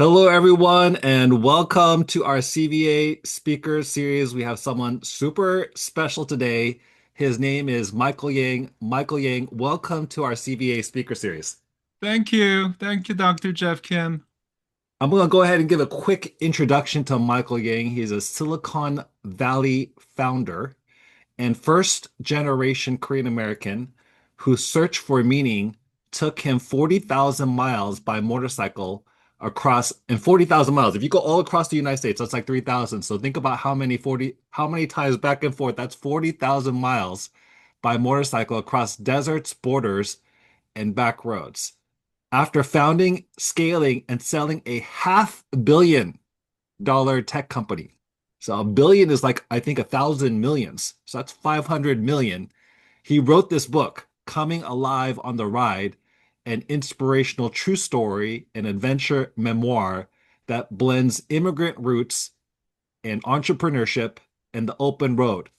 Hello, everyone, and welcome to our CVA speaker series. We have someone super special today. His name is Michael Yang. Michael Yang, welcome to our CVA speaker series. Thank you. Thank you, Dr. Jeff Kim. I'm going to go ahead and give a quick introduction to Michael Yang. He's a Silicon Valley founder and first generation Korean American whose search for meaning took him 40,000 miles by motorcycle across and 40,000 miles. If you go all across the United States, that's like 3,000. So think about how many times back and forth. That's 40,000 miles by motorcycle across deserts, borders, and back roads. After founding, scaling, and selling a $500 million tech company. So a billion is like, I think, 1,000 millions. So that's 500 million. He wrote this book, Coming Alive on the Ride, an inspirational true story and adventure memoir that blends immigrant roots and entrepreneurship and the open road.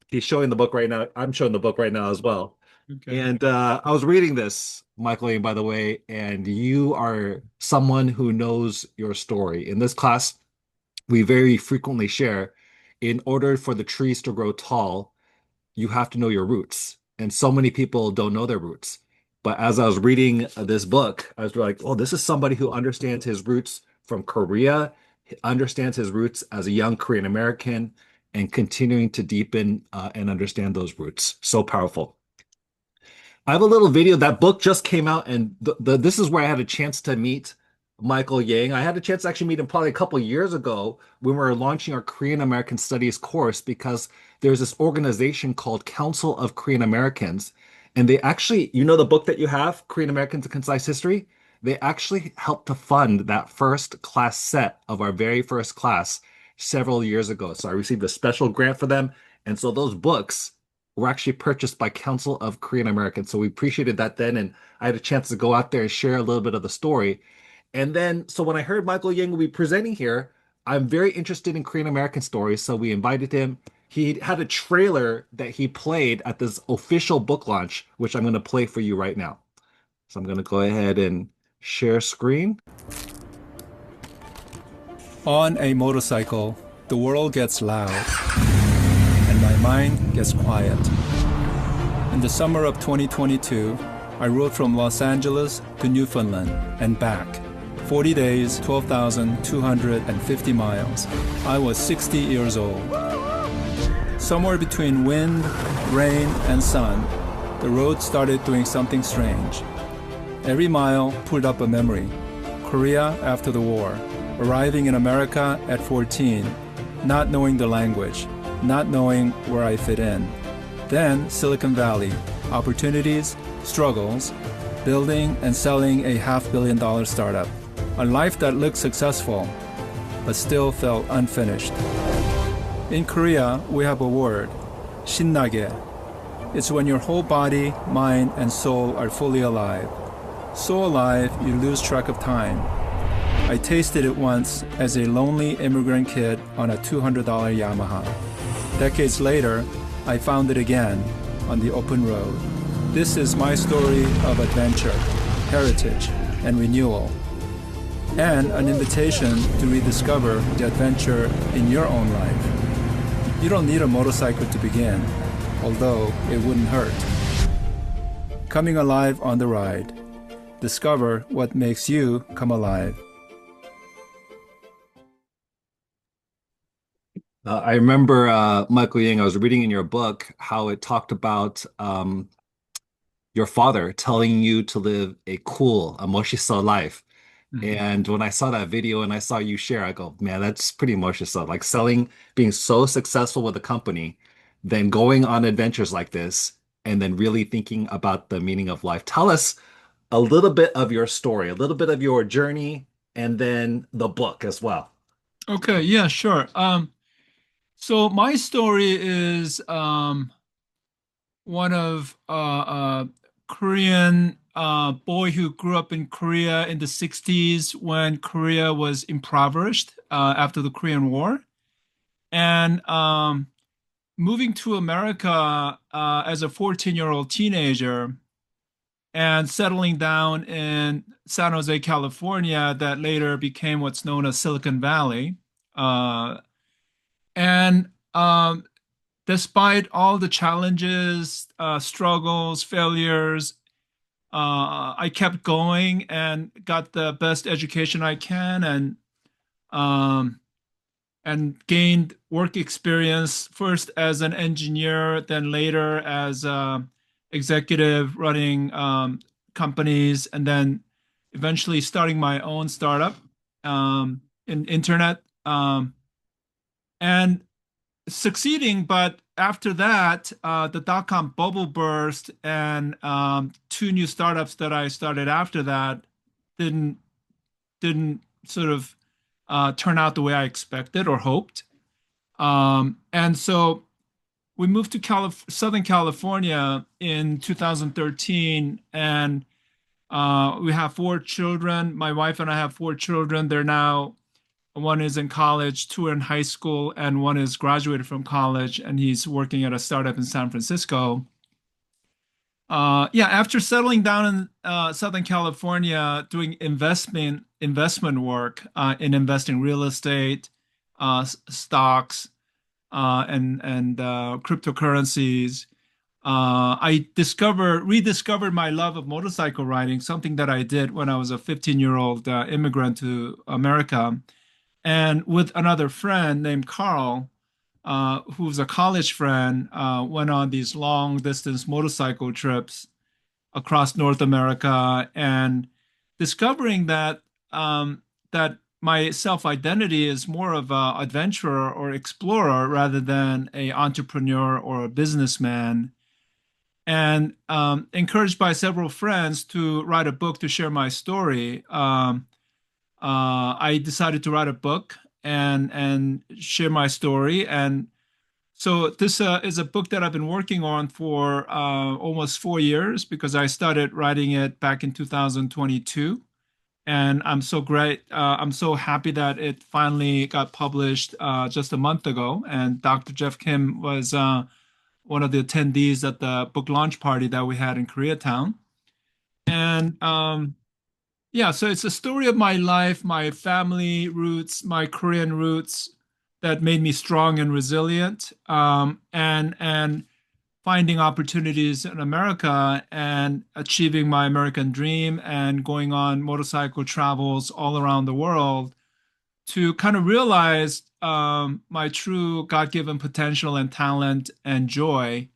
He's showing the book right now. I'm showing the book right now as well. Okay. And I was reading this, Michael Ian, by the way, and you are someone who knows your story. In this class, we very frequently share in order for the trees to grow tall, you have to know your roots. And so many people don't know their roots. But as I was reading this book, I was like, oh, this is somebody who understands his roots from Korea, understands his roots as a young Korean American, and continuing to deepen and understand those roots. So powerful. I have a little video. That book just came out, and this is where I had a chance to meet Michael Yang. I had a chance to actually meet him probably a couple years ago when we were launching our Korean American Studies course because there's this organization called Council of Korean Americans, and they actually, the book that you have, Korean Americans: A Concise History, they actually helped to fund that first class set of our very first class several years ago. So I received a special grant for them, and so those books were actually purchased by Council of Korean Americans. So we appreciated that then. And I had a chance to go out there and share a little bit of the story. And then, so when I heard Michael Yang will be presenting here, I'm very interested in Korean American stories. So we invited him. He had a trailer that he played at this official book launch, which I'm going to play for you right now. So I'm going to go ahead and share screen. On a motorcycle, the world gets loud and my mind gets quiet. In the summer of 2022, I rode from Los Angeles to Newfoundland and back. 40 days, 12,250 miles. I was 60 years old. Somewhere between wind, rain, and sun, the road started doing something strange. Every mile pulled up a memory. Korea after the war, arriving in America at 14, not knowing the language, not knowing where I fit in. Then Silicon Valley, opportunities, struggles, building and selling a $500 million startup. A life that looked successful, but still felt unfinished. In Korea, we have a word, Shin-myeong. It's when your whole body, mind, and soul are fully alive. So alive, you lose track of time. I tasted it once as a lonely immigrant kid on a $200 Yamaha. Decades later, I found it again on the open road. This is my story of adventure, heritage, and renewal, and an invitation to rediscover the adventure in your own life. You don't need a motorcycle to begin, although it wouldn't hurt. Coming alive on the ride. Discover what makes you come alive. I remember, Michael Yang, I was reading in your book how it talked about your father telling you to live a cool, a 멋있어 life. Mhm. And when I saw that video and I saw you share, I go, man, that's pretty 멋있어. Like selling, being so successful with a company, then going on adventures like this, and then really thinking about the meaning of life. Tell us a little bit of your story, a little bit of your journey, and then the book as well. Okay, yeah, sure. So my story is one of Korean boy who grew up in Korea in the 60s when Korea was impoverished after the Korean War. And moving to America as a 14-year-old teenager and settling down in San Jose, California, that later became what's known as Silicon Valley. Uh, and Despite all the challenges, struggles, failures, I kept going and got the best education I can, um, and gained work experience first as an engineer, then later as executive running companies, and then eventually starting my own startup in internet and succeeding. But after that, the dot-com bubble burst, and two new startups that I started after that didn't didn't sort of turn out the way I expected or hoped. And so we moved to Southern California in 2013, and we have four children. My wife and I have four children. They're now one is in college, two are in high school, and one is graduated from college, and he's working at a startup in San Francisco. Yeah, after settling down in Southern California, doing investment work in investing real estate, stocks, and cryptocurrencies, I rediscovered my love of motorcycle riding, something that I did when I was a 15-year-old immigrant to America, and with another friend named Carl, who's a college friend, went on these long distance motorcycle trips across North America, and discovering that my self identity is more of a adventurer or explorer rather than a entrepreneur or a businessman. And encouraged by several friends to write a book to share my story, I decided to write a book and share my story. And so this is a book that I've been working on for almost 4 years, because I started writing it back in 2022. And I'm so happy that it finally got published just a month ago. And Dr. Jeff Kim was one of the attendees at the book launch party that we had in Koreatown. And yeah, so it's a story of my life, my family roots, my Korean roots that made me strong and resilient, and finding opportunities in America and achieving my American dream and going on motorcycle travels all around the world to kind of realize my true God-given potential and talent and joy,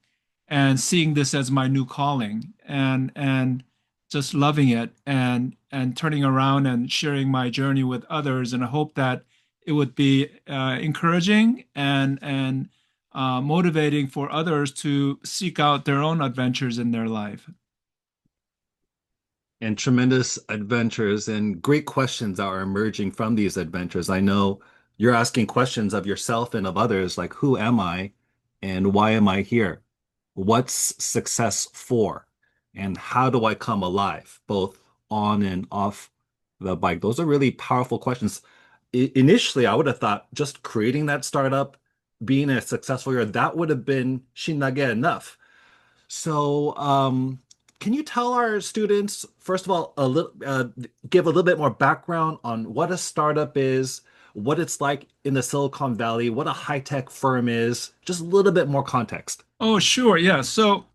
and seeing this as my new calling, and just loving it, and turning around and sharing my journey with others, and I hope that it would be encouraging and motivating for others to seek out their own adventures in their life. And tremendous adventures and great questions that are emerging from these adventures. I know you're asking questions of yourself and of others, like who am I and why am I here? What's success for? And how do I come alive, both on and off the bike? Those are really powerful questions. Initially, I would have thought just creating that startup, being a successful year, that would have been Shin-myeong enough. So, can you tell our students, first of all, give a little bit more background on what a startup is, what it's like in the Silicon Valley, what a high-tech firm is, just a little bit more context. Oh, sure, yeah. So,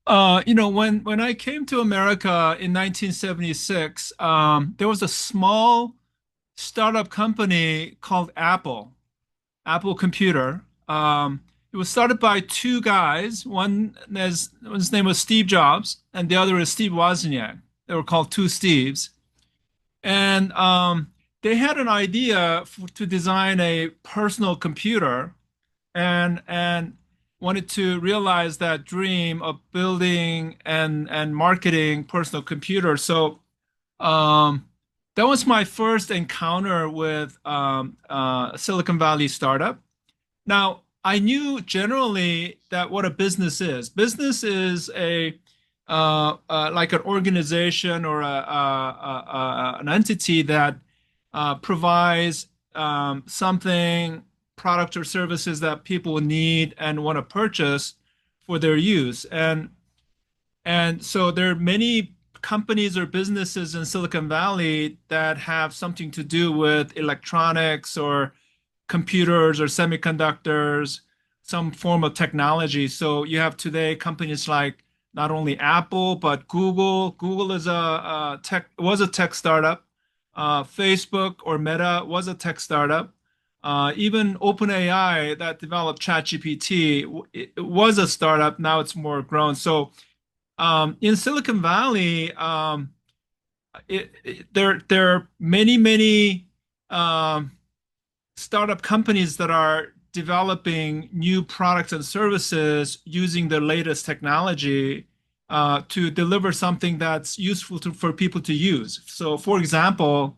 when I came to America in 1976, there was a small startup company called Apple Computer. It was started by two guys. His name was Steve Jobs, and the other is Steve Wozniak. They were called two Steves, and they had an idea to design a personal computer, and wanted to realize that dream of building and marketing personal computers. So that was my first encounter with Silicon Valley startup. Now, I knew generally that what a business is. Business is a like an organization or an entity that provides something, product or services that people need and want to purchase for their use. And so there are many companies or businesses in Silicon Valley that have something to do with electronics or computers or semiconductors, some form of technology. So you have today companies like not only Apple but Google. Google is a tech was a tech startup. Facebook or Meta was a tech startup. Even OpenAI that developed ChatGPT it was a startup. Now it's more grown. So in Silicon Valley, there are many um, startup companies that are developing new products and services using the latest technology to deliver something that's useful for people to use. So, for example,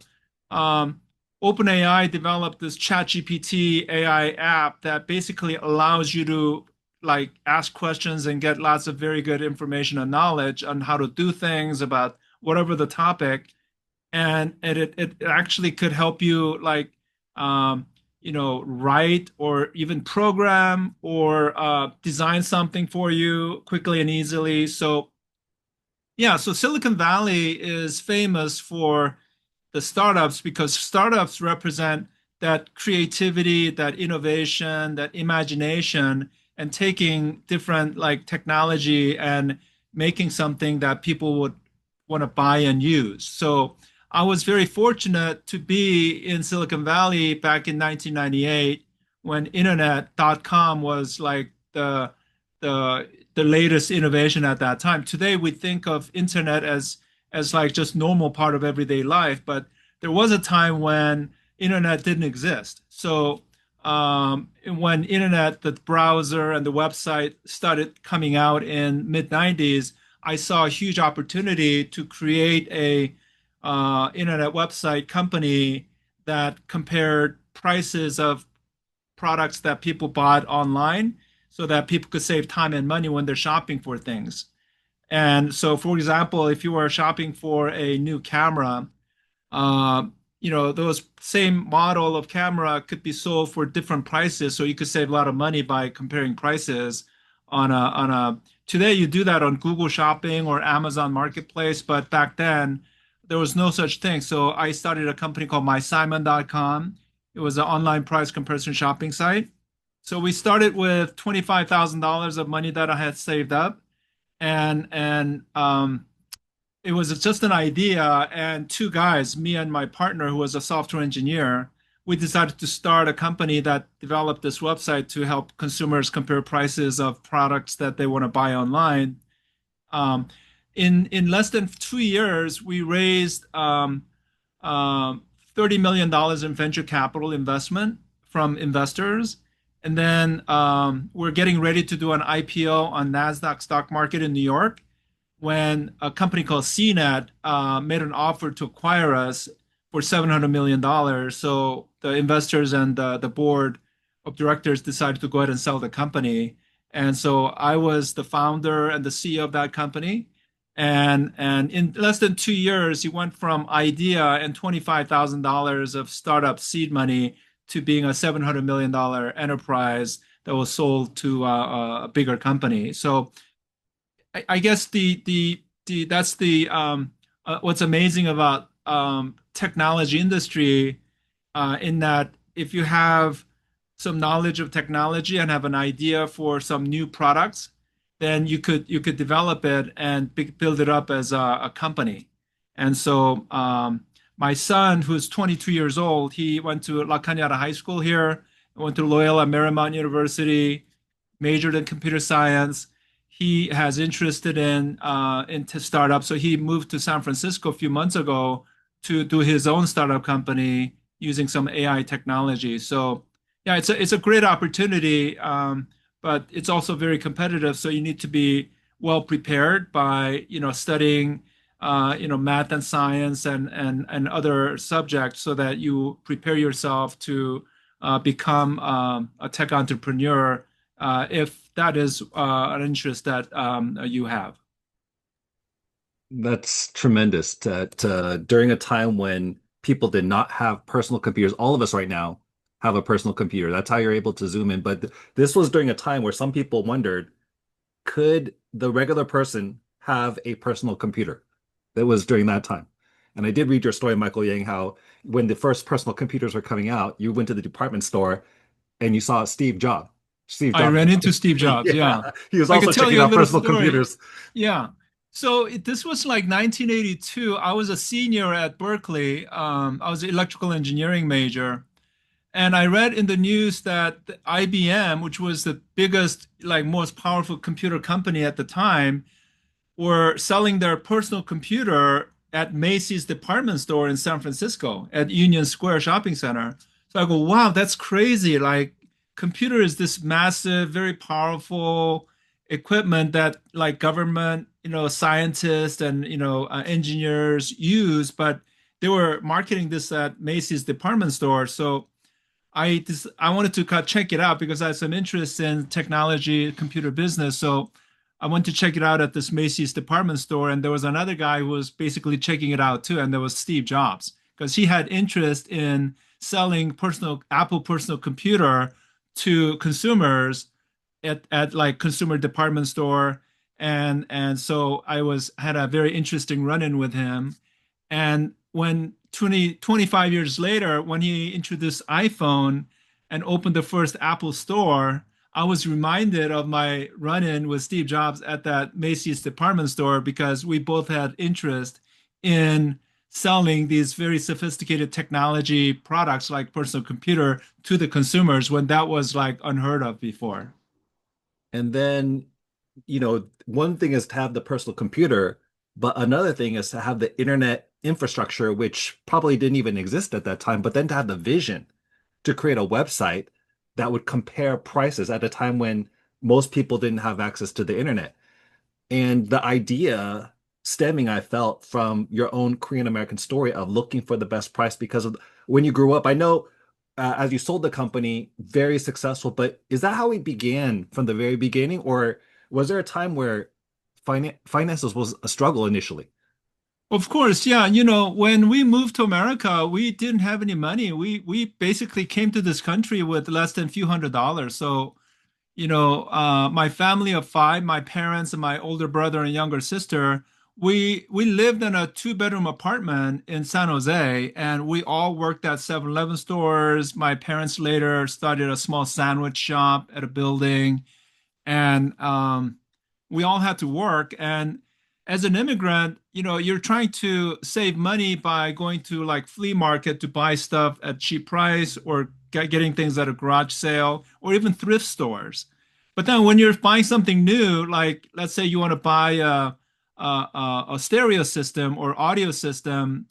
um, OpenAI developed this ChatGPT AI app that basically allows you to like ask questions and get lots of very good information and knowledge on how to do things about whatever the topic. And it actually could help you like um, write or even program or design something for you quickly and easily. So yeah, so Silicon Valley is famous for the startups because startups represent that creativity, that innovation, that imagination, and taking different like technology and making something that people would want to buy and use. So I was very fortunate to be in Silicon Valley back in 1998 when internet.com was like the latest innovation at that time. Today we think of internet as like just normal part of everyday life, but there was a time when internet didn't exist. So when internet, the browser and the website started coming out in mid 90s, I saw a huge opportunity to create a internet website company that compared prices of products that people bought online so that people could save time and money when they're shopping for things. And so, for example, if you were shopping for a new camera, uh, those same model of camera could be sold for different prices. So you could save a lot of money by comparing prices on a today you do that on Google Shopping or Amazon Marketplace, but back then there was no such thing. So I started a company called mysimon.com. It was an online price comparison shopping site. So we started with $25,000 of money that I had saved up, and it was just an idea. And two guys, me and my partner, who was a software engineer, we decided to start a company that developed this website to help consumers compare prices of products that they want to buy online. Um, in less than 2 years, we raised $30 million dollars in venture capital investment from investors. And then we're getting ready to do an IPO on NASDAQ stock market in New York when a company called CNET made an offer to acquire us for $700 million dollars. So the investors and the board of directors decided to go ahead and sell the company. And so I was the founder and the CEO of that company. And in less than 2 years, he went from idea and $25,000 of startup seed money to being a $700 million enterprise that was sold to a bigger company. So I guess the that's the what's amazing about technology industry in that if you have some knowledge of technology and have an idea for some new products, then you could develop it and build it up as a company. And so my son, who's 22 years old, he went to La Cañada High School here, went to Loyola Marymount University, majored in computer science. He has interested in into startups, so he moved to San Francisco a few months ago to do his own startup company using some AI technology. So yeah, it's a great opportunity, but it's also very competitive. So you need to be well prepared by studying math and science and other subjects so that you prepare yourself to become a tech entrepreneur if that is an interest that you have. That's tremendous during a time when people did not have personal computers. All of us right now have a personal computer. That's how you're able to zoom in. But this was during a time where some people wondered, could the regular person have a personal computer? That was during that time. And I did read your story, Michael Yang, how when the first personal computers were coming out, you went to the department store and you saw Steve Jobs. Steve I Jobs. ran into Steve Jobs. Yeah. Yeah, he was I also could tell checking you a out little personal story. computers. Yeah. So this was like 1982. I was a senior at Berkeley. I was an electrical engineering major. And I read in the news that the IBM, which was the biggest, like most powerful computer company at the time, were selling their personal computer at Macy's department store in San Francisco at Union Square Shopping Center. So I go, wow, that's crazy. Like, computer is this massive, very powerful equipment that like government, scientists and engineers use, but they were marketing this at Macy's department store. So I wanted to check it out because I had some interest in technology, computer business. So I went to check it out at this Macy's department store, and there was another guy who was basically checking it out too, and there was Steve Jobs because he had interest in selling personal Apple personal computer to consumers at like consumer department store, and so I was had a very interesting run-in with him. And when 25 years later, when he introduced iPhone and opened the first Apple store, I was reminded of my run-in with Steve Jobs at that Macy's department store because we both had interest in selling these very sophisticated technology products like personal computer to the consumers when that was like unheard of before. And then, one thing is to have the personal computer, but another thing is to have the internet infrastructure, which probably didn't even exist at that time, but then to have the vision to create a website that would compare prices at a time when most people didn't have access to the internet. And the idea stemming, I felt, from your own Korean American story of looking for the best price because of when you grew up. I know as you sold the company, very successful, but is that how it began from the very beginning? Or was there a time where finances was a struggle initially? Of course, yeah. When we moved to America, we didn't have any money. We basically came to this country with less than a few $100s. So, my family of five, my parents and my older brother and younger sister, we lived in a two-bedroom apartment in San Jose, and we all worked at 7-Eleven stores. My parents later started a small sandwich shop at a building, and we all had to work. And as an immigrant, you're trying to save money by going to like flea market to buy stuff at cheap price or getting things at a garage sale or even thrift stores. But then when you're buying something new, like let's say you want to buy a stereo system or audio system,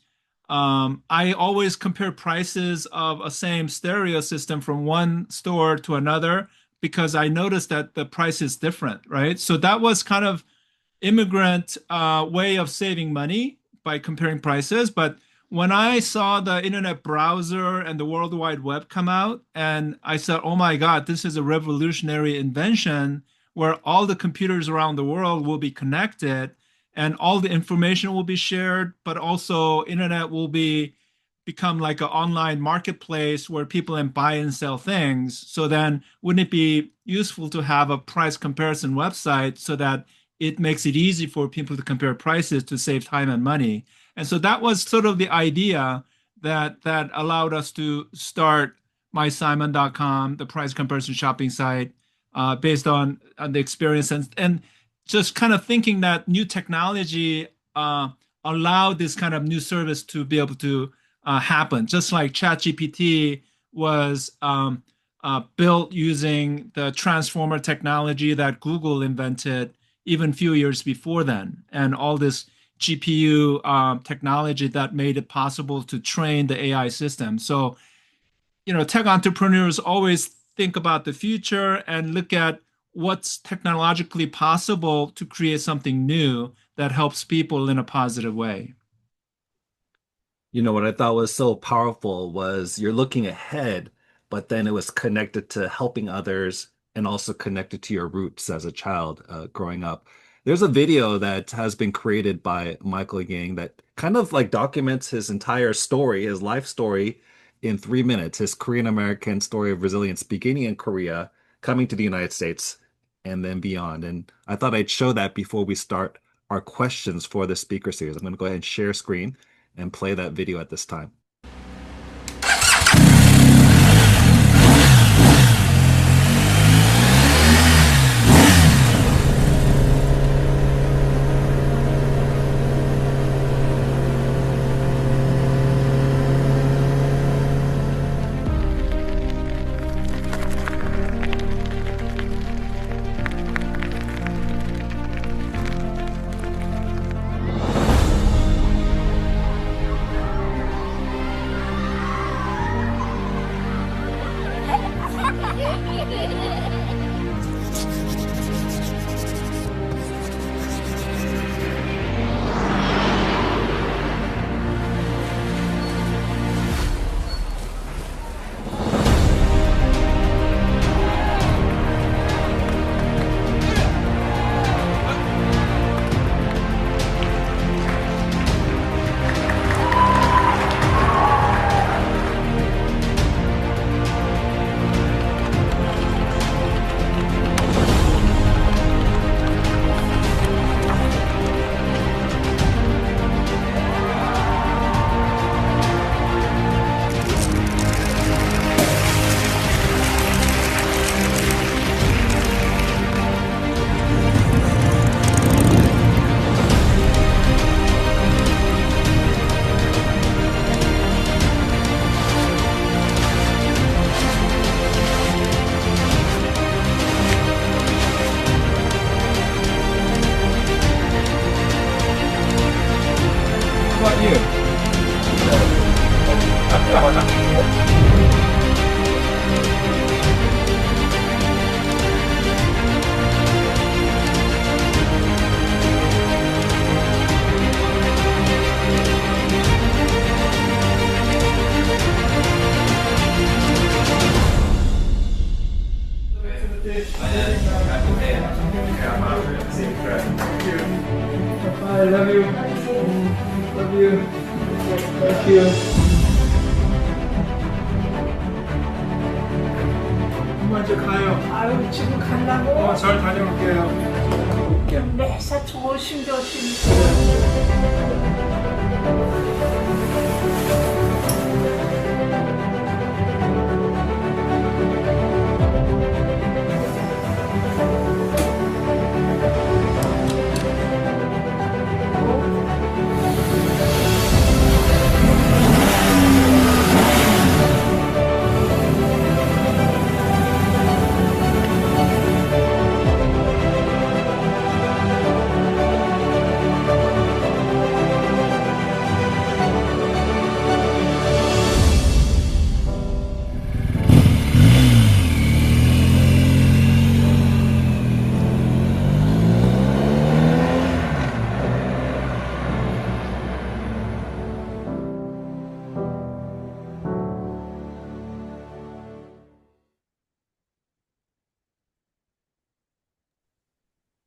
I always compare prices of a same stereo system from one store to another because I noticed that the price is different, right? So that was kind of immigrant way of saving money by comparing prices. But when I saw the internet browser and the World Wide Web come out, and I said, oh my God, this is a revolutionary invention where all the computers around the world will be connected and all the information will be shared, but also internet will become like an online marketplace where people can buy and sell things. So then wouldn't it be useful to have a price comparison website so that it makes it easy for people to compare prices to save time and money? And so that was sort of the idea that allowed us to start mysimon.com, the price comparison shopping site, based on the experience and just kind of thinking that new technology allowed this kind of new service to be able to happen. Just like ChatGPT was built using the transformer technology that Google invented even a few years before then, and all this GPU technology that made it possible to train the AI system. So, tech entrepreneurs always think about the future and look at what's technologically possible to create something new that helps people in a positive way. What I thought was so powerful was you're looking ahead, but then it was connected to helping others and also connected to your roots as a child growing up. There's a video that has been created by Michael Yang that kind of like documents his entire story, his life story in 3 minutes, his Korean American story of resilience beginning in Korea, coming to the United States, and then beyond. And I thought I'd show that before we start our questions for the speaker series. I'm going to go ahead and share screen and play that video at this time. How about you? I love you. Love you. Thank you. 먼저 가요. 아유, 지금 간다고? 잘 다녀올게요. 매사 조심조심.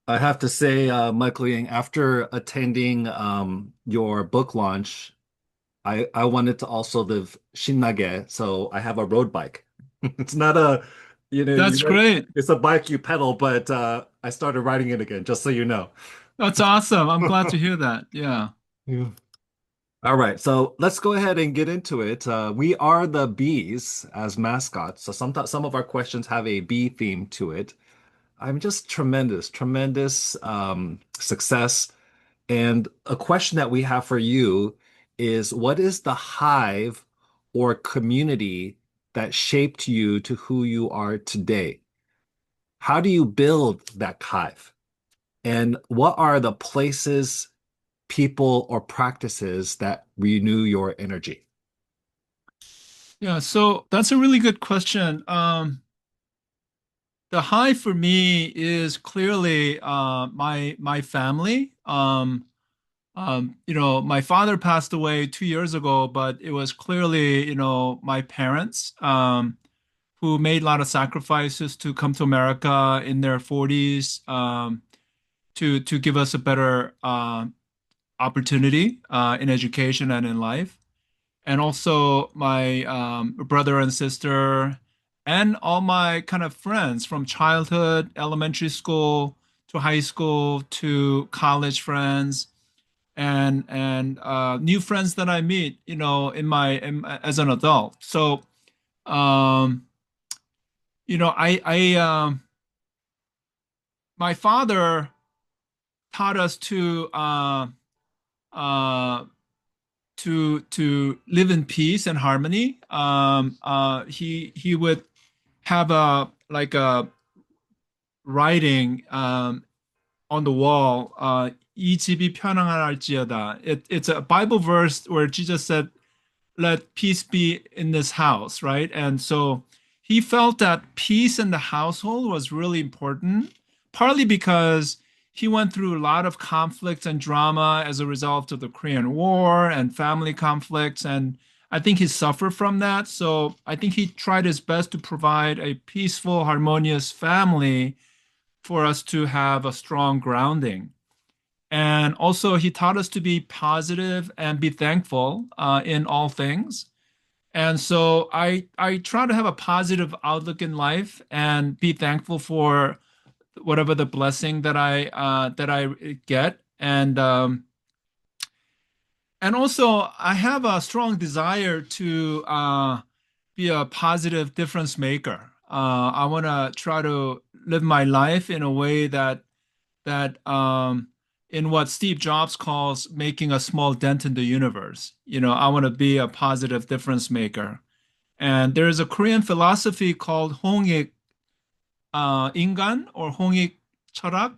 I have to say, Michael Yang, after attending your book launch, I wanted to also live Shin-myeong, so I have a road bike. It's not a, That's great. it's a bike you pedal, but I started riding it again, just so you know. That's awesome. I'm glad to hear that. Yeah. Yeah. All right, so let's go ahead and get into it. We are the bees as mascots, so some of our questions have a bee theme to it. I'm just tremendous success. And a question that we have for you is what is the hive or community that shaped you to who you are today? How do you build that hive? And what are the places, people, or practices that renew your energy? Yeah, so that's a really good question. The high for me is clearly my family. My father passed away 2 years ago, but it was clearly, my parents who made a lot of sacrifices to come to America in their 40s to give us a better opportunity in education and in life. And also my brother and sister, and all my kind of friends from childhood, elementary school to high school to college friends and new friends that I meet, as an adult. So, um, my father taught us uh, to live in peace and harmony. He would have a like a writing on the wall. 이 집이 평안할지어다. It's a Bible verse where Jesus said, "Let peace be in this house," right? And so he felt that peace in the household was really important, partly because he went through a lot of conflicts and drama as a result of the Korean War and family conflicts. And I think he suffered from that. So I think he tried his best to provide a peaceful, harmonious family for us to have a strong grounding. And also, he taught us to be positive and be thankful in all things. And so I try to have a positive outlook in life and be thankful for whatever the blessing that I get. And also, I have a strong desire to be a positive difference maker. I want to try to live my life in a way that in what Steve Jobs calls making a small dent in the universe. I want to be a positive difference maker. And there is a Korean philosophy called 홍익 인간 or 홍익 철학.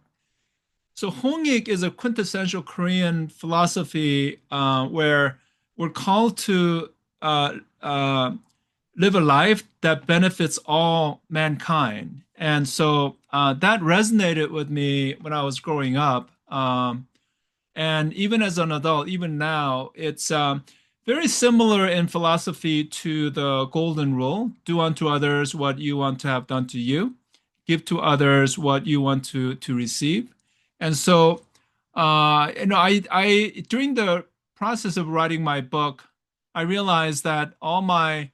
So 홍익 is a quintessential Korean philosophy where we're called to live a life that benefits all mankind. And so that resonated with me when I was growing up. And even as an adult, even now, it's very similar in philosophy to the golden rule: do unto others what you want to have done to you, give to others what you want to receive. And so, I during the process of writing my book, I realized that all my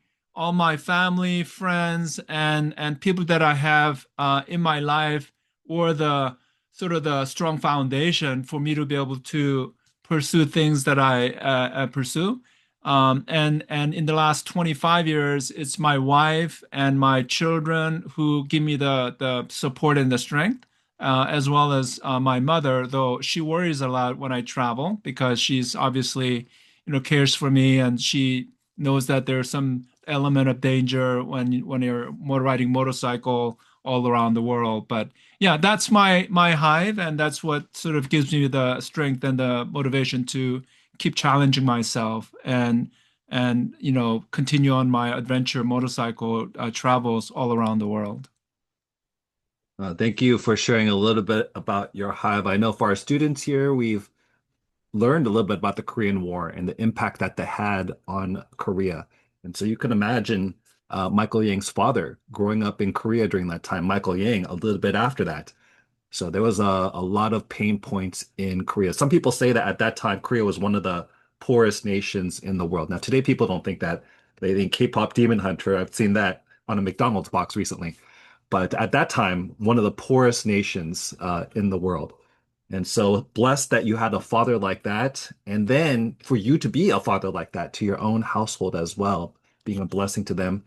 family, friends, and people that I have in my life were the sort of the strong foundation for me to be able to pursue things that I pursue. And in the last 25 years, it's my wife and my children who give me the support and the strength, as well as my mother, though she worries a lot when I travel because she's obviously, cares for me, and she knows that there's some element of danger when you're riding motorcycle all around the world. But yeah, that's my hive, and that's what sort of gives me the strength and the motivation to keep challenging myself and continue on my adventure motorcycle travels all around the world. Thank you for sharing a little bit about your hive. I know for our students here, we've learned a little bit about the Korean War and the impact that they had on Korea. And so you can imagine Michael Yang's father growing up in Korea during that time, Michael Yang a little bit after that. So there was a lot of pain points in Korea. Some people say that at that time, Korea was one of the poorest nations in the world. Now, today, people don't think that. They think K-pop Demon Hunter. I've seen that on a McDonald's box recently. But at that time, one of the poorest nations in the world. And so blessed that you had a father like that. And then for you to be a father like that to your own household as well, being a blessing to them,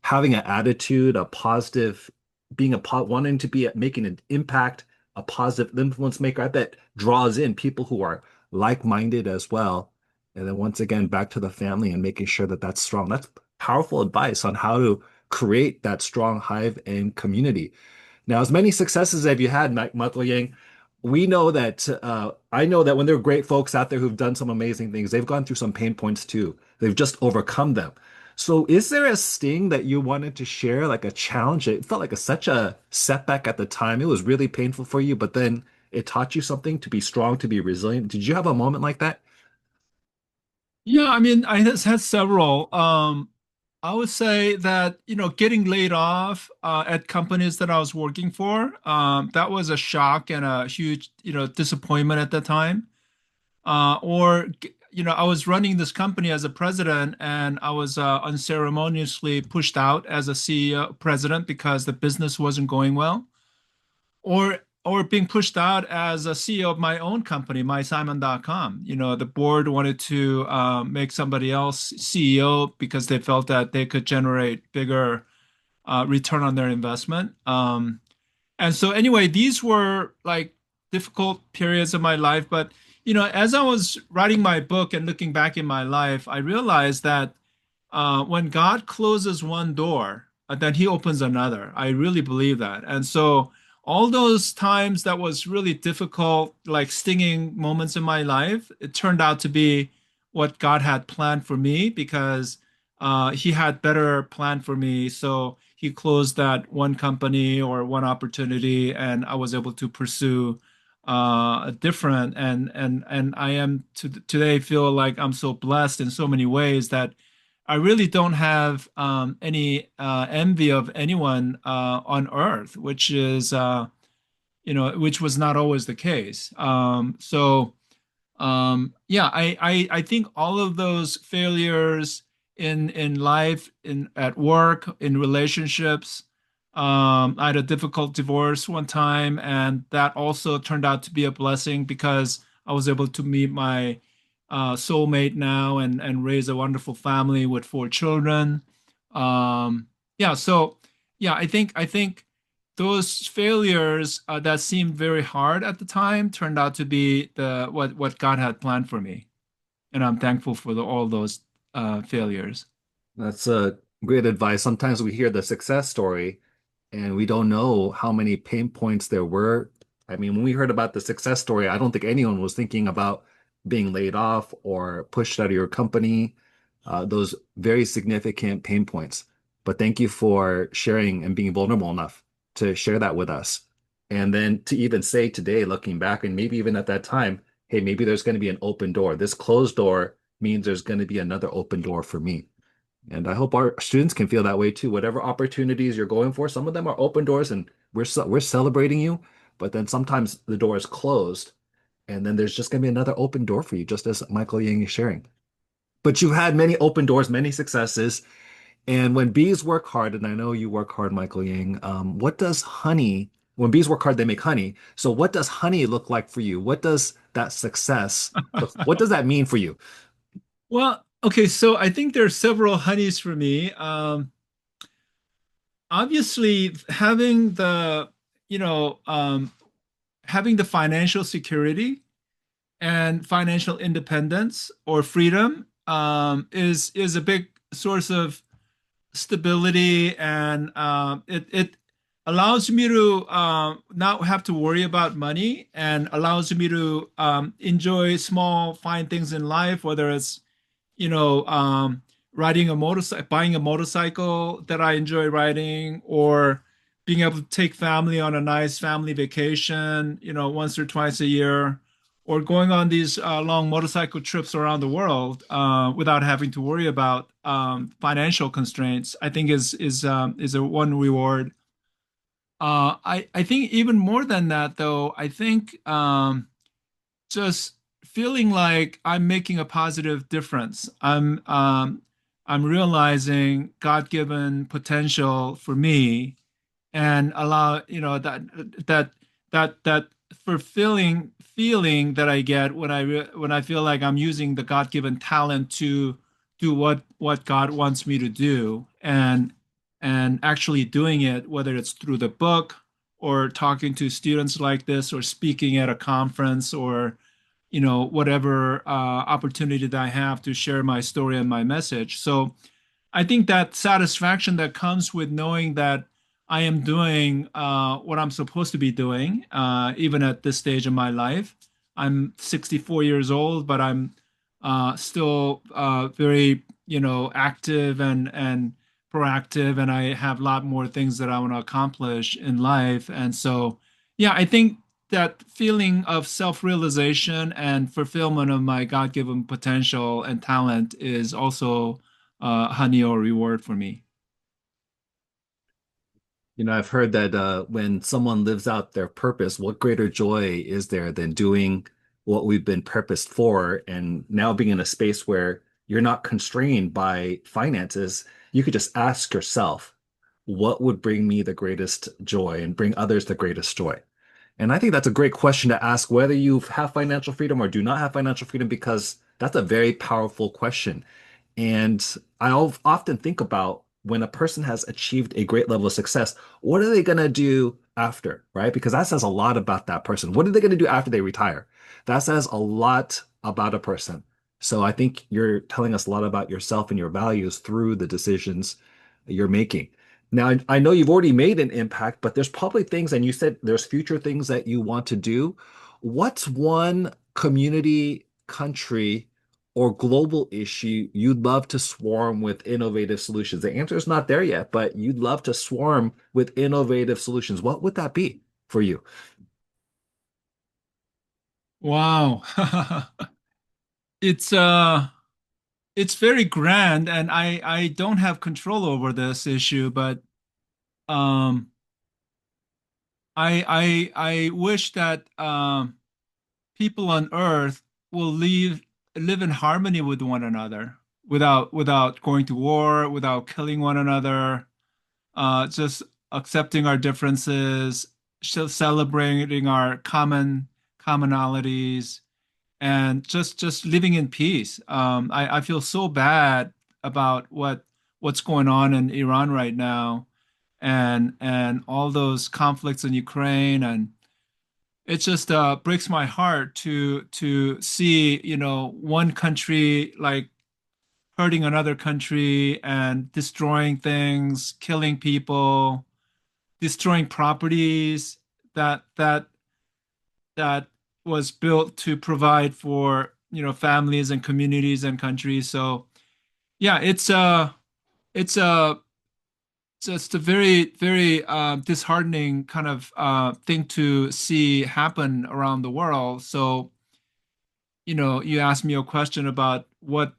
having an attitude, a positive, being wanting to be making an impact, a positive influence maker. I bet draws in people who are like-minded as well. And then once again, back to the family and making sure that that's strong. That's powerful advice on how to create that strong hive and community. Now, as many successes as you had, Michael Yang, we know that I know that when there are great folks out there who've done some amazing things, they've gone through some pain points too. They've just overcome them. So, is there a sting that you wanted to share, like a challenge? It felt like such a setback at the time. It was really painful for you, but then it taught you something to be strong, to be resilient. Did you have a moment like that? Yeah, I mean, I has had several. I would say that, getting laid off at companies that I was working for, that was a shock and a huge, disappointment at the time. I was running this company as a president, and I was unceremoniously pushed out as a CEO president because the business wasn't going well. Or or being pushed out as a CEO of my own company, mysimon.com. The board wanted to make somebody else CEO because they felt that they could generate bigger return on their investment. And so anyway, these were like difficult periods of my life. But, as I was writing my book and looking back in my life, I realized that when God closes one door, then he opens another. I really believe that. And so all those times that was really difficult, like stinging moments in my life, it turned out to be what God had planned for me because he had better plan for me. So he closed that one company or one opportunity, and I was able to pursue a different. And I am today feel like I'm so blessed in so many ways that I really don't have any envy of anyone on earth, which was not always the case. Yeah, I think all of those failures in life, at work, in relationships. I had a difficult divorce one time, and that also turned out to be a blessing because I was able to meet my soulmate now and raise a wonderful family with 4 children. Yeah, so yeah, I think those failures that seemed very hard at the time turned out to be the what God had planned for me, and I'm thankful for all those failures. That's a great advice. Sometimes we hear the success story and we don't know how many pain points there were. I mean, when we heard about the success story, I don't think anyone was thinking about being laid off or pushed out of your company, those very significant pain points. But thank you for sharing and being vulnerable enough to share that with us. And then to even say today, looking back, and maybe even at that time, hey, maybe there's going to be an open door. This closed door means there's going to be another open door for me. And I hope our students can feel that way too. Whatever opportunities you're going for, some of them are open doors and we're celebrating you, but then sometimes the door is closed and then there's just going to be another open door for you, just as Michael Yang is sharing. But you've had many open doors, many successes. And when bees work hard, and I know you work hard, Michael Yang, what does honey, when bees work hard, they make honey. So what does honey look like for you? What does that success look, what does that mean for you? Well, okay, so I think there are several honeys for me. Obviously, you know, um, having the financial security and financial independence or freedom is a big source of stability, and it allows me to not have to worry about money and allows me to enjoy small fine things in life, whether it's you know, riding a motorcycle, buying a motorcycle that I enjoy riding, or being able to take family on a nice family vacation, once or twice a year, or going on these long motorcycle trips around the world without having to worry about financial constraints. I think is a one reward. I think even more than that, though, I think just feeling like I'm making a positive difference. I'm realizing God-given potential for me, and allow that fulfilling feeling that I get when I feel like I'm using the God-given talent to do what God wants me to do, and actually doing it, whether it's through the book or talking to students like this or speaking at a conference, or whatever opportunity that I have to share my story and my message. So I think that satisfaction that comes with knowing that I am doing what I'm supposed to be doing, even at this stage of my life. I'm 64 years old, but I'm still very, active and proactive, and I have a lot more things that I want to accomplish in life. And so, yeah, I think that feeling of self-realization and fulfillment of my God-given potential and talent is also honey or reward for me. I've heard that when someone lives out their purpose, what greater joy is there than doing what we've been purposed for and now being in a space where you're not constrained by finances. You could just ask yourself, what would bring me the greatest joy and bring others the greatest joy? And I think that's a great question to ask whether you have financial freedom or do not have financial freedom, because that's a very powerful question. And often think about when a person has achieved a great level of success, what are they going to do after, right? Because that says a lot about that person. What are they going to do after they retire? That says a lot about a person. So I think you're telling us a lot about yourself and your values through the decisions you're making. Now, I know you've already made an impact, but there's probably things, and you said there's future things that you want to do. What's one community, country, or global issue you'd love to swarm with innovative solutions? The answer is not there yet, but you'd love to swarm with innovative solutions. What would that be for you? Wow. It's it's very grand, and I don't have control over this issue, but um I wish that people on Earth will live in harmony with one another without going to war, without killing one another, just accepting our differences, celebrating our commonalities, and just living in peace. I feel so bad about what's going on in Iran right now, and all those conflicts in Ukraine, and it just breaks my heart to see, one country like hurting another country and destroying things, killing people, destroying properties that that was built to provide for, families and communities and countries. So yeah, it's just a very disheartening kind of thing to see happen around the world. So, you asked me a question about what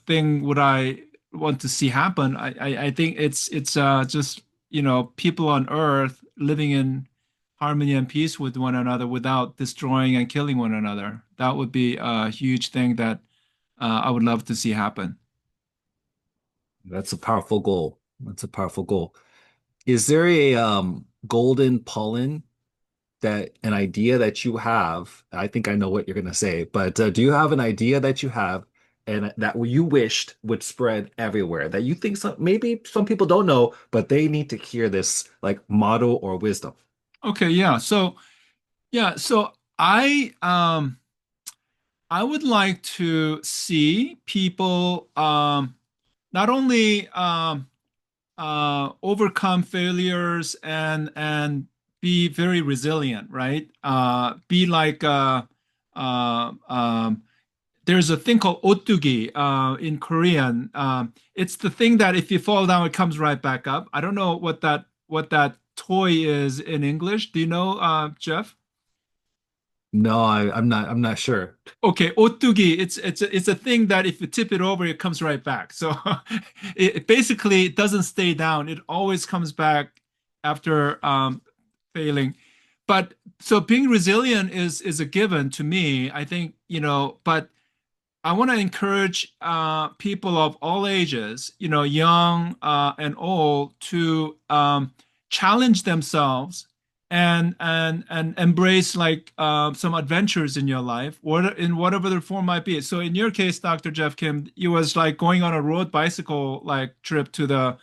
thing would I want to see happen. I think it's just, people on Earth living in harmony and peace with one another without destroying and killing one another. That would be a huge thing that I would love to see happen. That's a powerful goal. That's a powerful goal. Is there a golden pollen, that an idea that you have? I think I know what you're going to say, but do you have an idea that you have and that you wished would spread everywhere, that you think maybe some people don't know, but they need to hear this like motto or wisdom? Okay, yeah. So I would like to see people not only overcome failures and be very resilient, right? Be like uh, um, there's a thing called otugi in Korean. It's the thing that if you fall down, it comes right back up. I don't know what that toy is in English. Do you know, Jeff? No, I'm not sure. Okay, otugi. It's a thing that if you tip it over, it comes right back. So it basically it doesn't stay down. It always comes back after failing. But so being resilient is a given to me. I think, but I want to encourage people of all ages, young and old, to challenge themselves and embrace like some adventures in your life, in whatever the form might be. So in your case, Dr. Jeff Kim, it was like going on a road bicycle like trip to the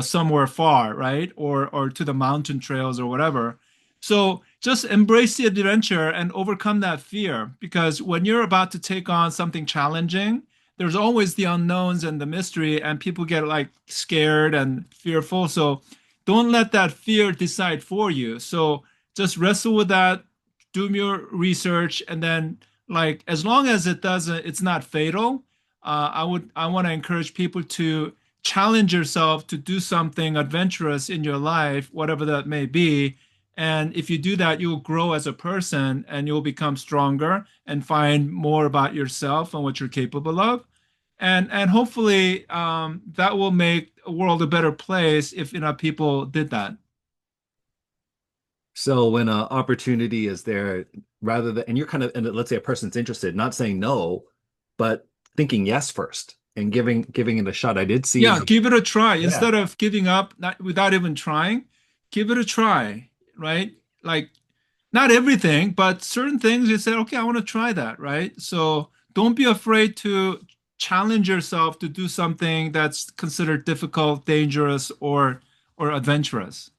somewhere far, right? Or to the mountain trails or whatever. So just embrace the adventure and overcome that fear, because when you're about to take on something challenging, there's always the unknowns and the mystery, and people get like scared and fearful. So don't let that fear decide for you. So just wrestle with that, do your research, and then like as long as it's not fatal, I want to encourage people to challenge yourself to do something adventurous in your life, whatever that may be. And if you do that, you'll grow as a person and you'll become stronger and find more about yourself and what you're capable of. And hopefully that will make a world a better place if enough people did that. So when an opportunity is there, rather than, and you're kind of, and let's say a person's interested, not saying no, but thinking yes first and giving it a shot. I did see, Yeah, give it a try. yeah. Instead of giving up not, without even trying, give it a try, right? Like Not everything, but certain things you say, okay, I want to try that, right? So don't be afraid to challenge yourself to do something that's considered difficult, dangerous, or adventurous.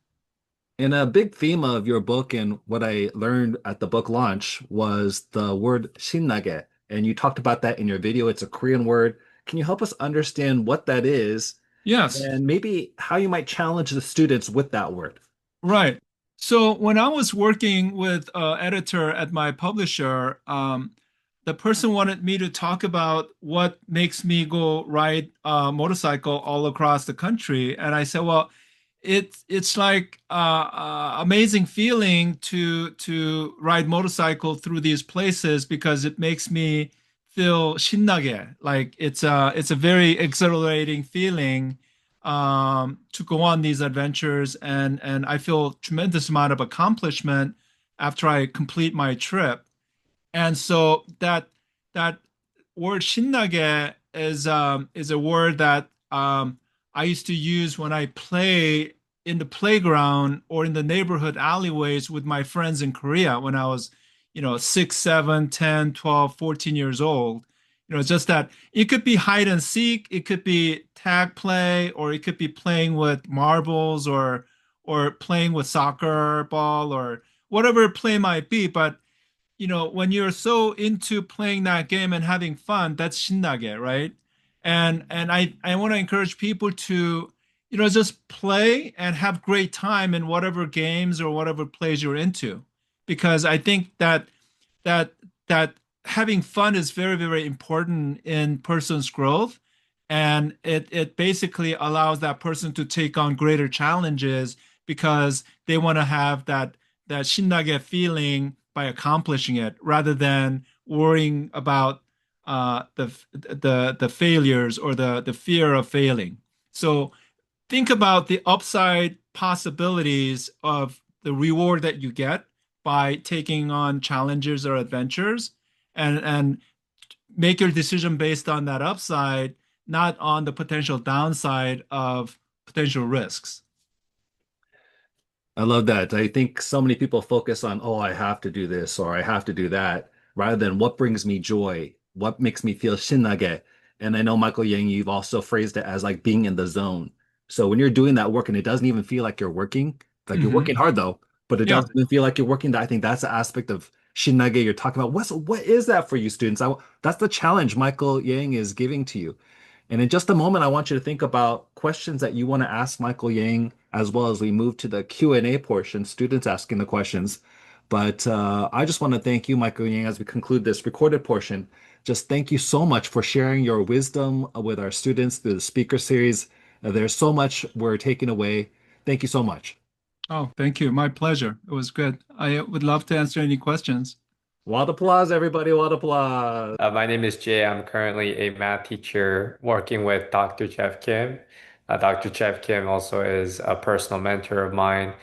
And a big theme of your book and what I learned at the book launch was the word shinnage. And you talked about that in your video. It's a Korean word. Can you help us understand what that is Yes. and maybe how you might challenge the students with that word? Right. So when I was working with editor at my publisher, the person wanted me to talk about what makes me go ride a motorcycle all across the country, and I said, well, it's like amazing feeling to ride motorcycle through these places because it makes me feel 신나게, like it's a very exhilarating feeling to go on these adventures, and I feel tremendous amount of accomplishment after I complete my trip. And so that word 신나게 is a word that I used to use when I play in the playground or in the neighborhood alleyways with my friends in Korea when I was, 6, 7, 10, 12, 14 years old. It's just that it could be hide and seek, it could be tag play, or it could be playing with marbles or playing with soccer ball or whatever play might be. But when you're so into playing that game and having fun, that's 신나게, right? And I want to encourage people to, just play and have great time in whatever games or whatever plays you're into, because I think that that having fun is very, very important in person's growth, and it basically allows that person to take on greater challenges because they want to have that 신나게 feeling by accomplishing it rather than worrying about the failures or the fear of failing. So think about the upside possibilities of the reward that you get by taking on challenges or adventures, and make your decision based on that upside, not on the potential downside of potential risks. I love that. I think so many people focus on, oh, I have to do this or I have to do that, rather than what brings me joy, what makes me feel shinage. And I know Michael Yang, you've also phrased it as like being in the zone. So when you're doing that work and it doesn't even feel like you're working, like you're Hmm. working hard though, but it Yeah. doesn't even feel like you're working. I think that's the aspect of shinage you're talking about. What is that for you students? That's the challenge Michael Yang is giving to you. And in just a moment, I want you to think about questions that you want to ask Michael Yang, as well as we move to the Q&A portion, students asking the questions. But I just want to thank you, Michael Yang, as we conclude this recorded portion. Just thank you so much for sharing your wisdom with our students through the speaker series. There's so much we're taking away. Thank you so much. Oh, thank you. My pleasure. It was good. I would love to answer any questions. Wild applause, everybody. Wild applause. My name is Jay. I'm currently a math teacher working with Dr. Jeff Kim. Dr. Jeff Kim also is a personal mentor of mine,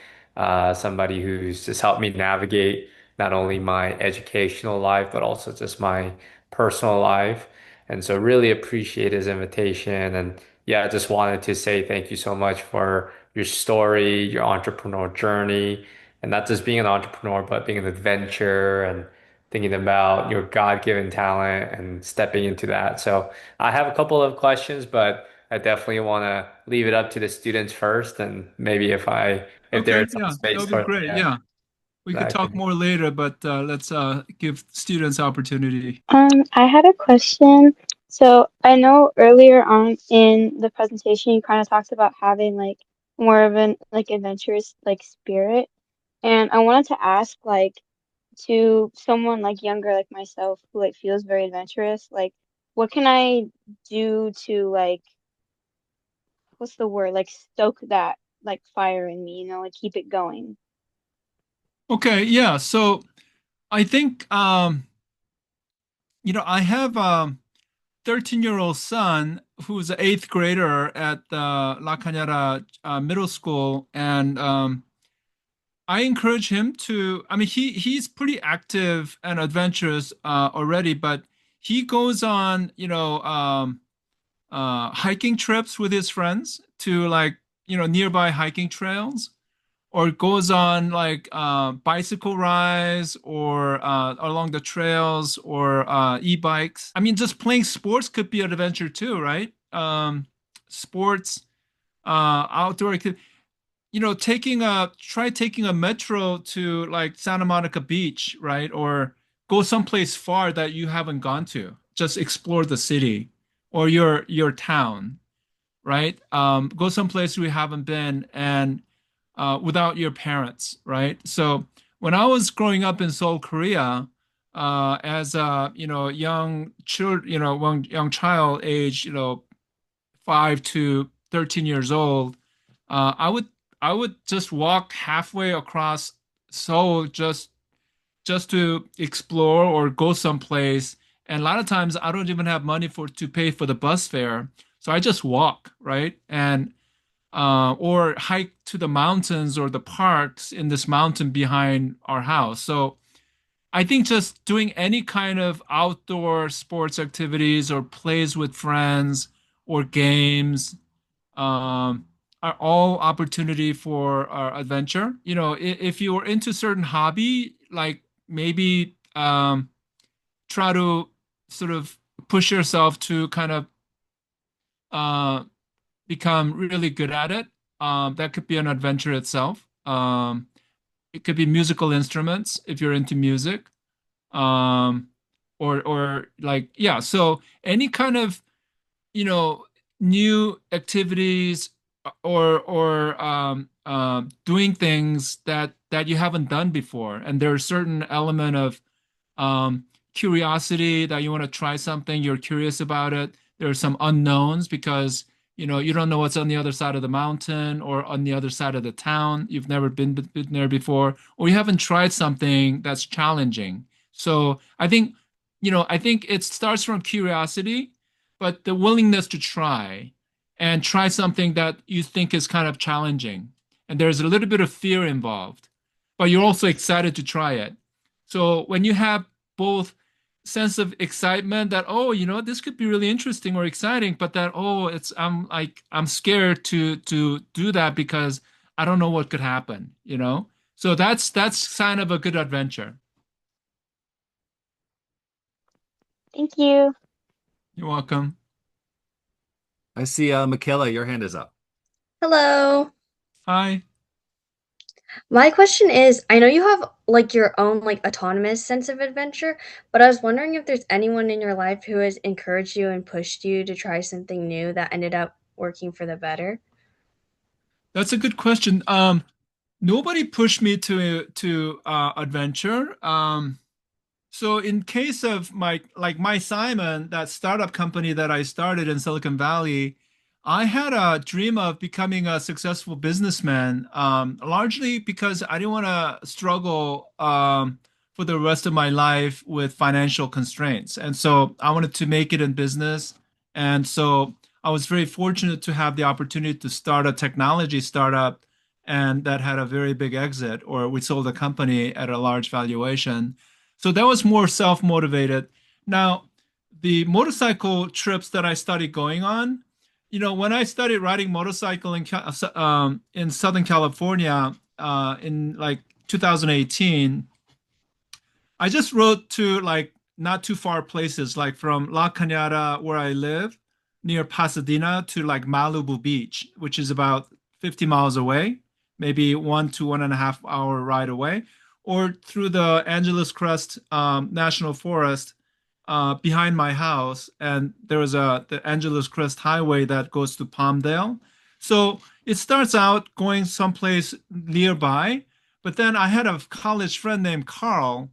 somebody who's just helped me navigate not only my educational life, but also just my personal life. And so really appreciate his invitation. And yeah, I just wanted to say thank you so much for your story, your entrepreneurial journey, and not just being an entrepreneur, but being an adventurer and thinking about your God-given talent and stepping into that. So I have a couple of questions, but I definitely want to leave it up to the students first, and maybe if Okay, there's some yeah, that space would be for great. yeah, Yeah, we could that talk could. more later, but let's give students opportunity. I had a question. So I know earlier on in the presentation you kind of talked about having like more of an like adventurous like spirit. And I wanted to ask like to someone like younger like myself who like feels very adventurous, like what can I do to like what's the word? Like stoke that like fire in me, like keep it going. Okay, yeah. So I think I have a 13-year-old son who's an eighth grader at La Cañada Middle School, and I encourage him to. I mean, he's pretty active and adventurous already, but he goes on, hiking trips with his friends to like, nearby hiking trails, or goes on like bicycle rides or along the trails or e-bikes. I mean, just playing sports could be an adventure too, right? Sports, outdoor activity. Try taking a metro to like Santa Monica Beach, right? Or go someplace far that you haven't gone to. Just explore the city or your town, right? Go someplace we haven't been and without your parents, right? So when I was growing up in Seoul, Korea, as a young child, young child, age 5 to 13 years old, I would just walk halfway across Seoul just to explore or go someplace. And a lot of times I don't even have money for to pay for the bus fare. So I just walk, right? And or hike to the mountains or the parks in this mountain behind our house. So I think just doing any kind of outdoor sports activities or plays with friends or games um, are all opportunity for adventure. If you're into certain hobby, like maybe try to sort of push yourself to kind of uh, become really good at it. That could be an adventure itself. It could be musical instruments if you're into music, um, or like yeah. So any kind of new activities or doing things that you haven't done before, and there's a certain element of curiosity that you want to try something, you're curious about it. There are some unknowns because you don't know what's on the other side of the mountain or on the other side of the town. You've never been there before, or you haven't tried something that's challenging. So I think it starts from curiosity, but the willingness to try and try something that you think is kind of challenging. And there's a little bit of fear involved, but you're also excited to try it. So when you have both sense of excitement that, oh, this could be really interesting or exciting, but that, oh, I'm scared to do that because I don't know what could happen. So that's kind of a good adventure. Thank you. You're welcome. I see, Michaela, your hand is up. Hello. Hi. My question is, I know you have like your own like autonomous sense of adventure, but I was wondering if there's anyone in your life who has encouraged you and pushed you to try something new that ended up working for the better. That's a good question. Nobody pushed me to adventure. So in case of my Simon, that startup company that I started in Silicon Valley, I had a dream of becoming a successful businessman, largely because I didn't want to struggle for the rest of my life with financial constraints. And so I wanted to make it in business. And so I was very fortunate to have the opportunity to start a technology startup and that had a very big exit, or we sold a company at a large valuation. So that was more self-motivated. Now, the motorcycle trips that I started going on, when I started riding motorcycle in Southern California in like 2018, I just rode to like not too far places, like from La Cañada, where I live, near Pasadena, to like Malibu Beach, which is about 50 miles away, maybe 1 to 1.5 hour ride away, or through the Angeles Crest National Forest behind my house. And there was the Angeles Crest Highway that goes to Palmdale. So it starts out going someplace nearby, but then I had a college friend named Carl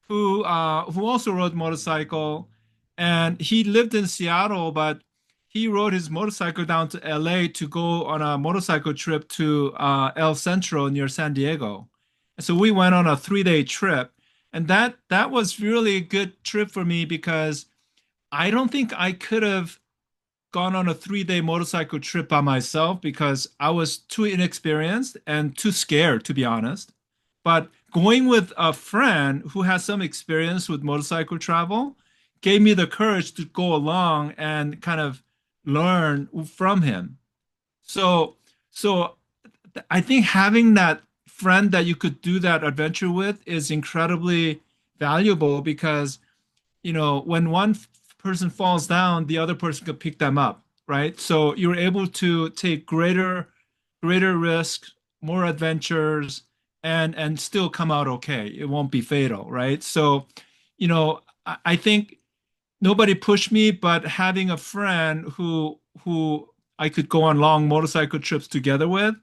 who also rode motorcycle, and he lived in Seattle, but he rode his motorcycle down to LA to go on a motorcycle trip to El Centro near San Diego. So we went on a 3-day trip, and that was really a good trip for me because I don't think I could have gone on a 3-day motorcycle trip by myself because I was too inexperienced and too scared, to be honest. But going with a friend who has some experience with motorcycle travel gave me the courage to go along and kind of learn from him. So, so I think having that friend that you could do that adventure with is incredibly valuable because when one person falls down, the other person could pick them up, right? So you're able to take greater risks, more adventures, and still come out okay. It won't be fatal, right? So, I think nobody pushed me, but having a friend who I could go on long motorcycle trips together with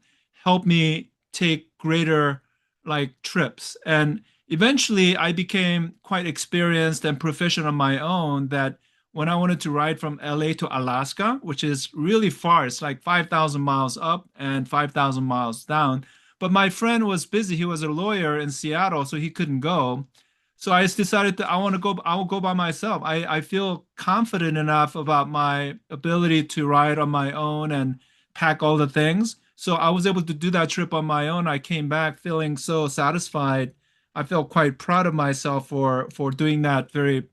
helped me take greater like trips. And eventually I became quite experienced and proficient on my own that when I wanted to ride from LA to Alaska, which is really far, it's like 5,000 miles up and 5,000 miles down. But my friend was busy. He was a lawyer in Seattle, so he couldn't go. So I just decided that I will go by myself. I feel confident enough about my ability to ride on my own and pack all the things. So I was able to do that trip on my own. I came back feeling so satisfied. I felt quite proud of myself for doing that very,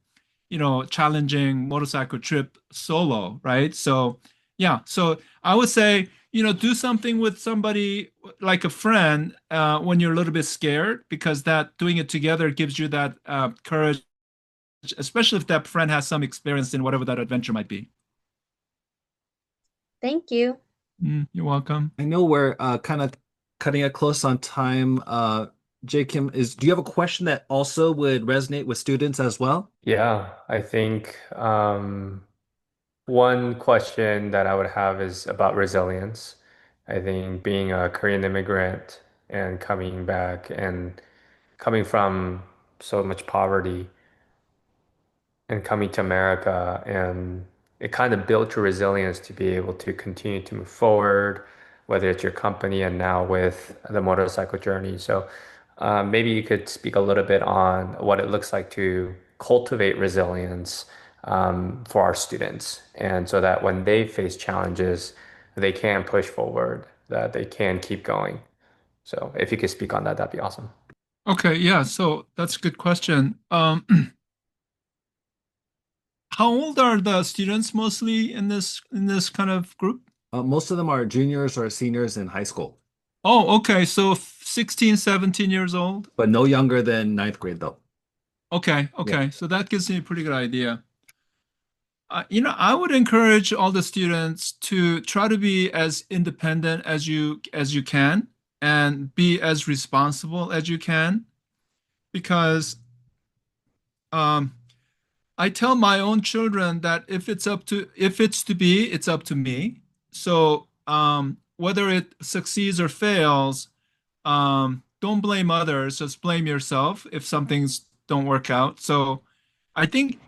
challenging motorcycle trip solo, right? So yeah, so I would say, do something with somebody like a friend when you're a little bit scared, because that doing it together gives you that courage, especially if that friend has some experience in whatever that adventure might be. Thank you. You're welcome. I know we're kind of cutting it close on time. J. Kim, do you have a question that also would resonate with students as well? Yeah, I think one question that I would have is about resilience. I think being a Korean immigrant and coming back and coming from so much poverty and coming to America, and it kind of built your resilience to be able to continue to move forward, whether it's your company and now with the motorcycle journey. So maybe you could speak a little bit on what it looks like to cultivate resilience for our students, and so that when they face challenges, they can push forward, that they can keep going. So if you could speak on that, that'd be awesome. Okay, yeah, so that's a good question. How old are the students mostly in this kind of group? Most of them are juniors or seniors in high school, Oh, okay, so 16, 17 years old. but no younger than ninth grade though. Okay, Yeah. okay. So that gives me a pretty good idea. I would encourage all the students to try to be as independent as you can and be as responsible as you can because um, I tell my own children that if it's to be, it's up to me. So whether it succeeds or fails, don't blame others, just blame yourself if some things don't work out. So I think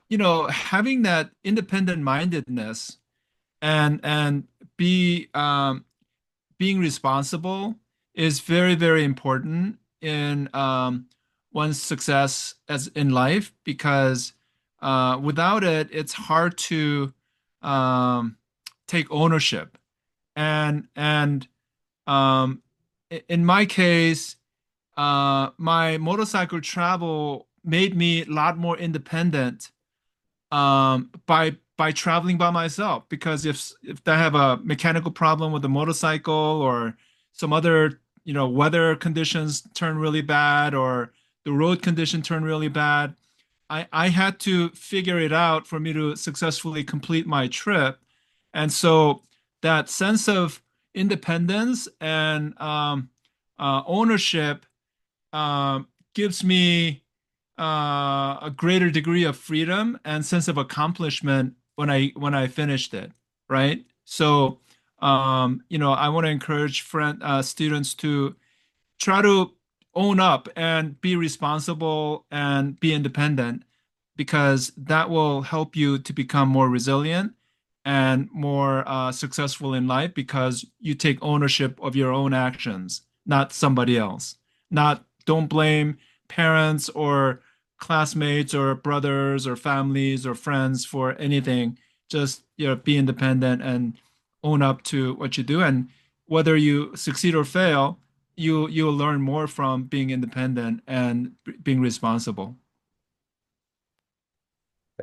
having that independent mindedness and be being responsible is very, very important in one's success as in life because without it, it's hard to um, take ownership. And um, in my case, my motorcycle travel made me a lot more independent by traveling by myself because if I have a mechanical problem with the motorcycle or some other weather conditions turn really bad or the road condition turn really bad, I had to figure it out for me to successfully complete my trip. And so that sense of independence and ownership gives me a greater degree of freedom and sense of accomplishment when I finished it, right? So, I want to encourage students to try to own up and be responsible and be independent because that will help you to become more resilient and more successful in life because you take ownership of your own actions, not somebody else. Not don't blame parents or classmates or brothers or families or friends for anything. Just be independent and own up to what you do. And whether you succeed or fail, you'll learn more from being independent and being responsible.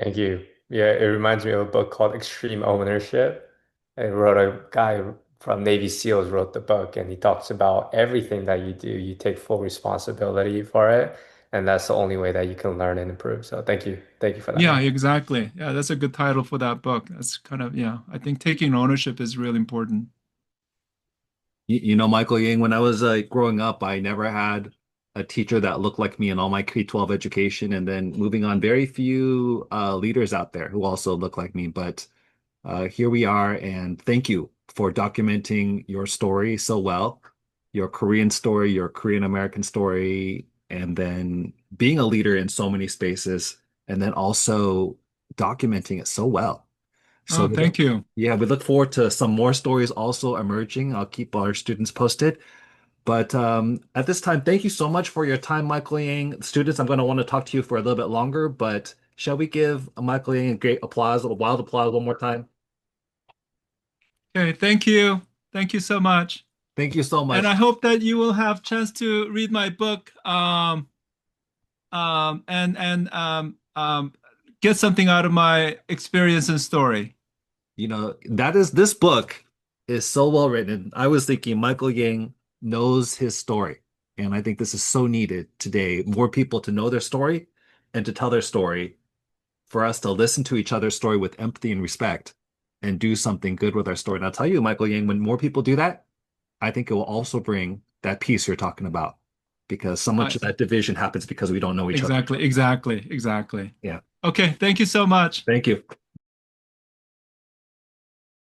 Thank you. Yeah, it reminds me of a book called Extreme Ownership. It wrote a guy from Navy SEALs wrote the book, and he talks about everything that you do, you take full responsibility for it, and that's the only way that you can learn and improve. So thank you for that, Yeah, man. exactly. Yeah, that's a good title for that book. That's kind of, yeah, I think taking ownership is really important. You know, Michael Yang, when I was growing up, I never had a teacher that looked like me in all my K-12 education. And then moving on, very few leaders out there who also look like me. But here we are, and thank you for documenting your story so well, your Korean story, your Korean American story, and then being a leader in so many spaces, and then also documenting it so well. So Oh, thank you. yeah, we look forward to some more stories also emerging. I'll keep our students posted. But at this time, thank you so much for your time, Michael Yang. Students, I'm going to want to talk to you for a little bit longer, but shall we give Michael Yang a great applause, a wild applause one more time? Okay, thank you. Thank you so much. Thank you so And much. I hope that you will have chance to read my book and get something out of my experience and story. You know, that is this book is so well written. I was thinking Michael Yang knows his story. And I think this is so needed today. More people to know their story and to tell their story, for us to listen to each other's story with empathy and respect and do something good with our story. And I'll tell you, Michael Yang, when more people do that, I think it will also bring that peace you're talking about because so much I of that division happens because we don't know each other. exactly. Yeah. Okay, thank you so much. Thank you.